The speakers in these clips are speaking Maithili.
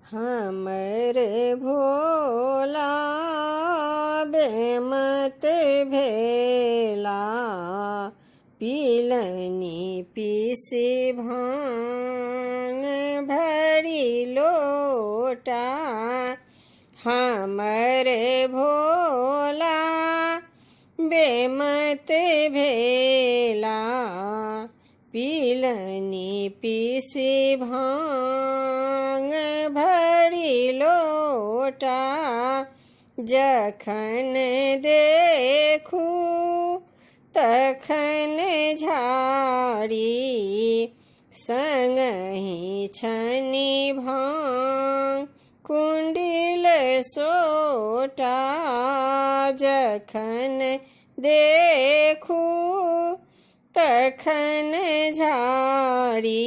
हमरे भोला बेमत भेला, पीलनी पीसी भांग भरी लोटा। हमरे भोला बेमत भेला, पीलनी पीसी भांग भरी लोटा। जखन देखू तखन झाड़ी, संगहि छनि भांग कुंडिल सोटा। जखन देखू तखन झाड़ी,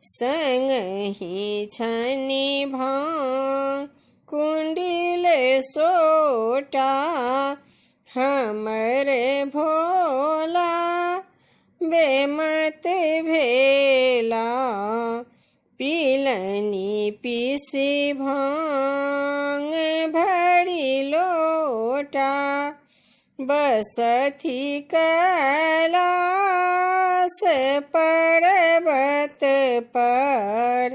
संगहि छनि भांग कुंडिल सोटा। हमरे भोला बेमत भेला, पीलनी पीसी भांग भरी लोटा। बसथि कैलास पर्वत पर,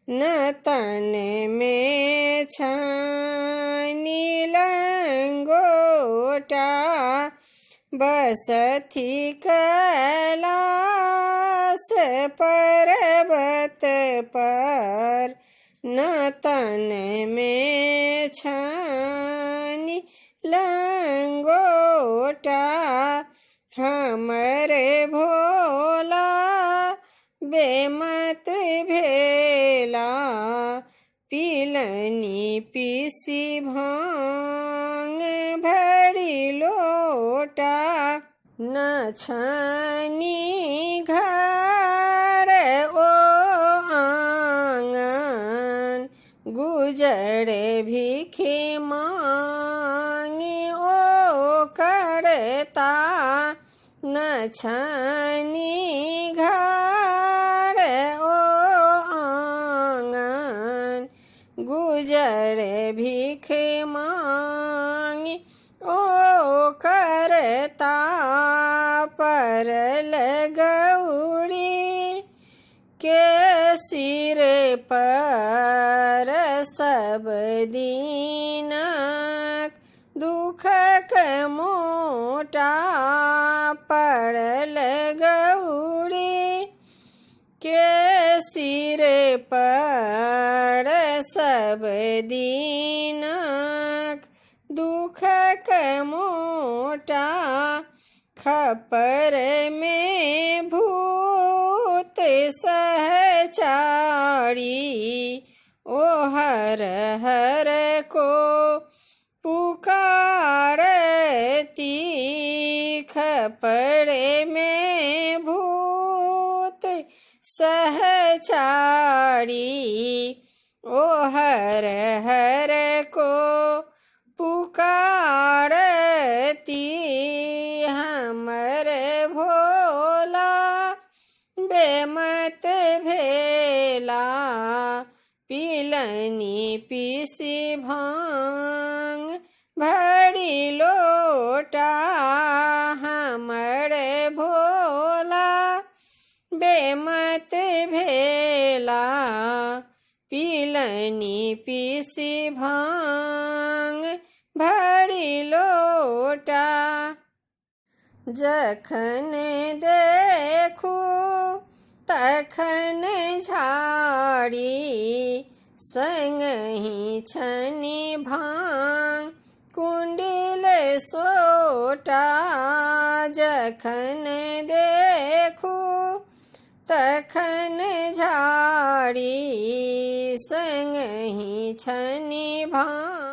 न तन में छानी लंगोटा। बसथि कैलास पर्वत पर, न तन में छानी लंगोटा। हमरे भोला बेमत भेला, पीलनी पीसी भांग भरी लोटा। न छानी घर ओ आंगन, गुजर भिखी मांगी ओ करता। न छानी घर ओ आंगन, गुजर भिख मांगी ओ करता। परल गौरी के सिर पर, सब दीनक दुखक मोटा। पड़ल गौरी के सिर पर, सब दीनक दुखक मोटा। खपर में भूत सहचारी, ओ हर हर को पुकारती। खपर में भूत सहचारी, ओ हर हर को पुकारती। हमरे भोला बेमत भेला, पीलनी पीसी भांग भरी लोटा। हमरे भोला बेमत भेला, पीलनी पीसी भांग भरी लोटा। जखन देखू तखन झाड़ी, संगहि छनि भांग कुंडिल सोटा। जखन देखू तखन झाड़ी, संगहि छनि भांग